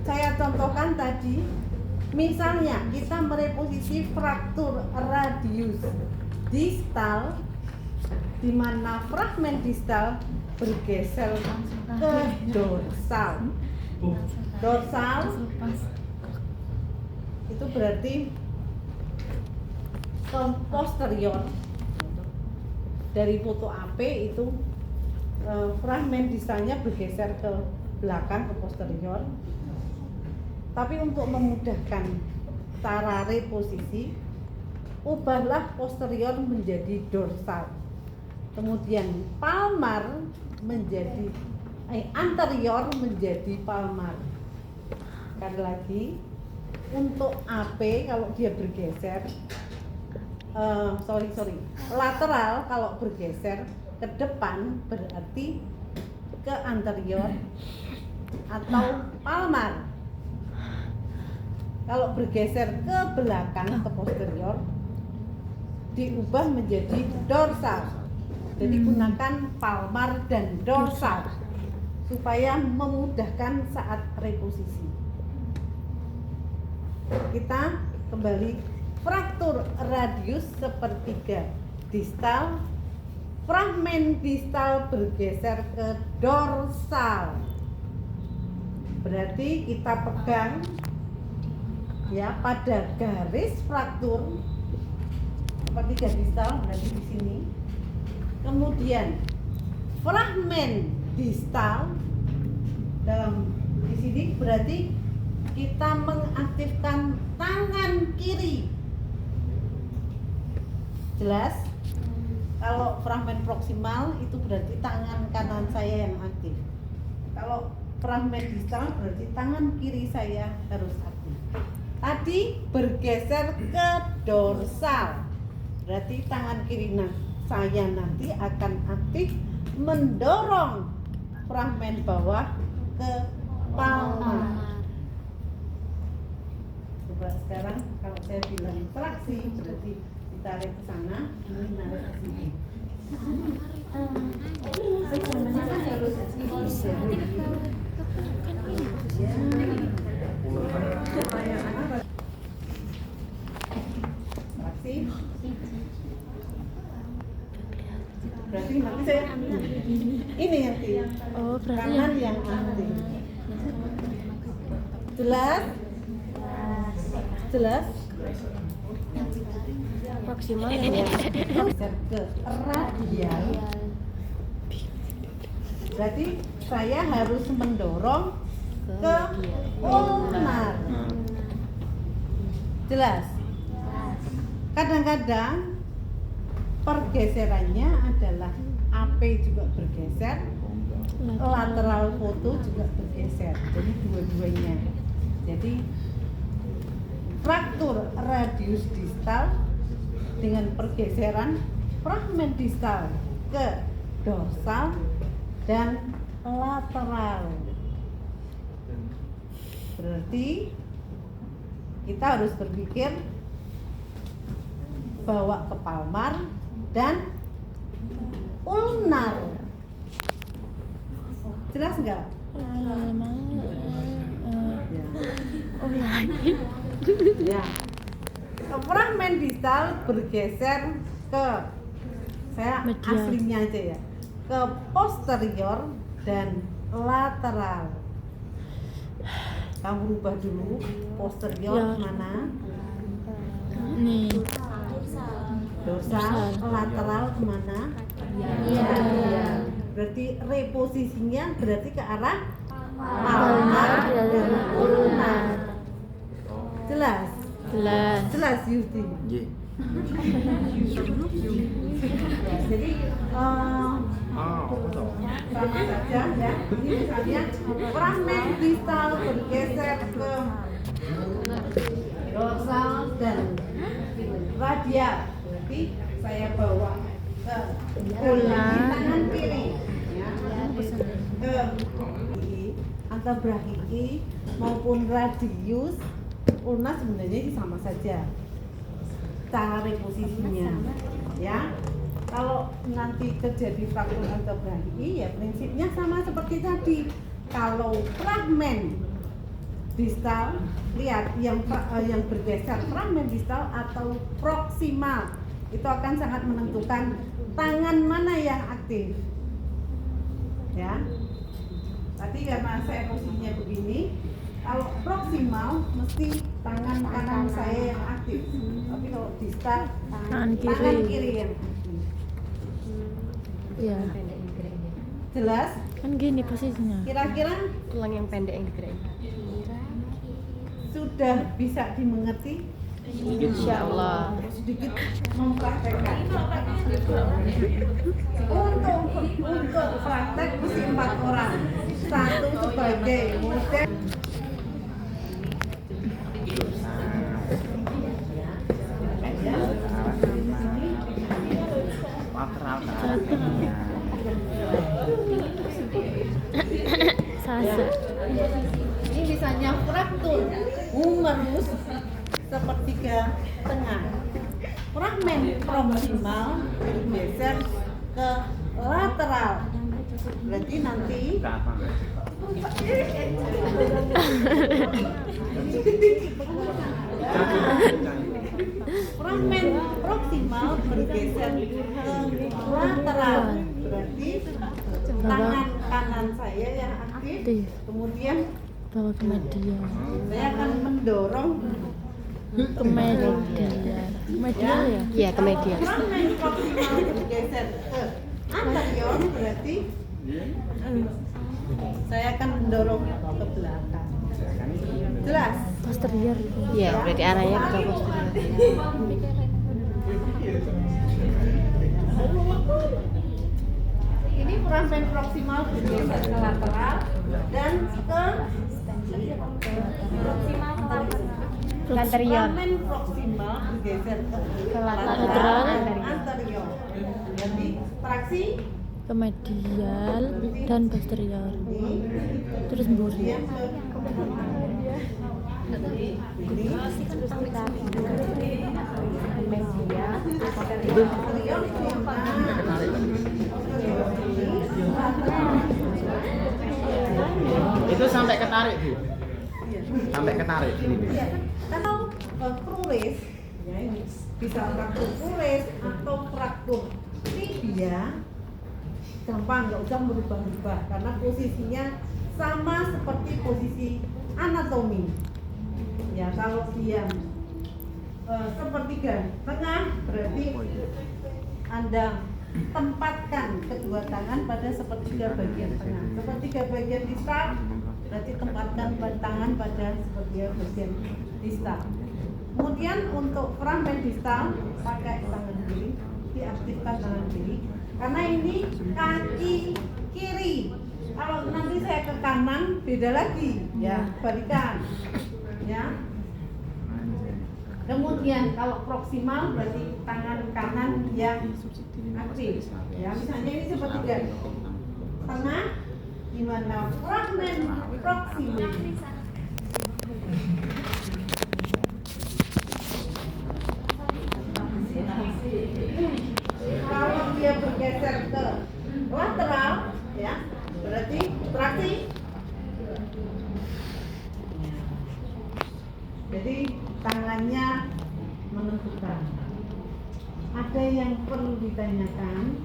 saya contohkan tadi, misalnya kita mereposisi fraktur radius distal di mana fragmen distal bergeser ke dorsal. Dorsal itu berarti ke posterior. Dari foto AP itu fragmen distalnya bergeser ke belakang, ke posterior. Tapi untuk memudahkan cara reposisi, ubahlah posterior menjadi dorsal, kemudian palmar menjadi anterior menjadi palmar. Sekali lagi, untuk AP kalau dia bergeser lateral kalau bergeser ke depan berarti ke anterior atau palmar. Kalau bergeser ke belakang, ke posterior, diubah menjadi dorsal. Jadi gunakan palmar dan dorsal supaya memudahkan saat reposisi. Kita kembali. Fraktur radius sepertiga distal, fragmen distal bergeser ke dorsal. Berarti kita pegang ya pada garis fraktur sepertiga distal berarti di sini. Kemudian fragmen distal dalam di sini berarti kita mengaktifkan tangan kiri. Jelas? Kalau fragmen proksimal itu berarti tangan kanan saya yang aktif. Kalau fragmen distal berarti tangan kiri saya harus aktif. Tadi bergeser ke dorsal, berarti tangan kiri saya nanti akan aktif mendorong fragmen bawah ke palmar. Coba sekarang kalau saya bilang traksi berarti ditarik ke sana, ini narik ke sini. Sebenarnya kan harus traksi. Berarti nanti saya ini nanti kanan yang aktif. Jelas? Jelas? Maksimal Geser ke radial. Berarti saya harus mendorong ke ulnar. Jelas? Kadang-kadang pergeserannya adalah AP juga bergeser, lateral foto juga bergeser. Jadi dua-duanya. Jadi fraktur radius distal dengan pergeseran fragmen distal ke dorsal dan lateral. Berarti kita harus berpikir bawa ke palmar dan ulnar. Jelas enggak? Ya. Fragmen distal bergeser ke aslinya aja ya, ke posterior dan lateral. Kamu rubah dulu posterior mana? nih. Dorsal, lateral kemana? Iya. Berarti reposisinya berarti ke arah palmar dan ulnar. Jelas? Jelas Yuti. Jadi sama saja ya. Ini misalnya fragmen distal bergeser ke dorsal dan radial. Berarti saya bawa ke tangan kiri ya. Ke antara brachii maupun radius ulna sebenarnya sama saja cara reposisinya ya. Kalau nanti terjadi fraktur antebrachii ya prinsipnya sama seperti tadi. Kalau fragmen distal, lihat yang bergeser fragmen distal atau proksimal itu akan sangat menentukan tangan mana yang aktif. Ya, tadi karena saya posisinya begini, kalau proksimal mesti tangan kanan saya yang aktif, tapi kalau distal Tangan kiri. tangan kiri yang aktif. Iya. Jelas? Kan gini posisinya. Kira-kira Tulang yang pendek yang digerakin. sudah bisa dimengerti? Insya Allah. Sedikit mempraktekkan. Untuk praktek mesti 4 orang. Satu sebagai model. Sase. Ini misalnya fraktur humerus sepertiga tengah. Fragmen proksimal bergeser ke lateral. Berarti nanti fragmen proksimal bergeser ke lateral. Berarti tangan kanan saya yang aktif. Kemudian Bawa ke media. saya akan mendorong Ke media. Media ya? Iya, ke media. fragmen proksimal bergeser ke anterior, berarti saya akan mendorong ke belakang. Jelas? Posterior. Iya, berarti arahnya ke posterior. Ini fragmen proksimal bergeser ke lateral dan ke Anterior. fragmen proksimal bergeser ke lateral. anterior. Jadi traksi Ke medial dan posterior. Terus mburi. Itu sampai ketarik, Bu. Sampai ketarik ini. Iya, kalau kruris, ya ini bisa fraktur kruris atau fraktur tibia, gampang, nggak usah berubah-ubah karena posisinya sama seperti posisi anatomi. Ya, kalau dia sepertiga tengah, berarti Anda tempatkan kedua tangan pada sepertiga bagian tengah. Sepertiga bagian distal, berarti tempatkan tangan pada sepertiga bagian distal. Kemudian untuk fragmen distal, pakai tangan kiri, diaktifkan tangan kiri. Karena ini kaki kiri. Kalau nanti saya ke kanan, beda lagi, ya, balikan, ya. Kemudian kalau proksimal berarti tangan kanan yang aktif. Ya, misalnya ini sepertiga tengah, di mana fragmen proksimal. Kalau dia bergeser ke lateral, ya, berarti traksi. Jadi tangannya menentukan. Ada yang perlu ditanyakan?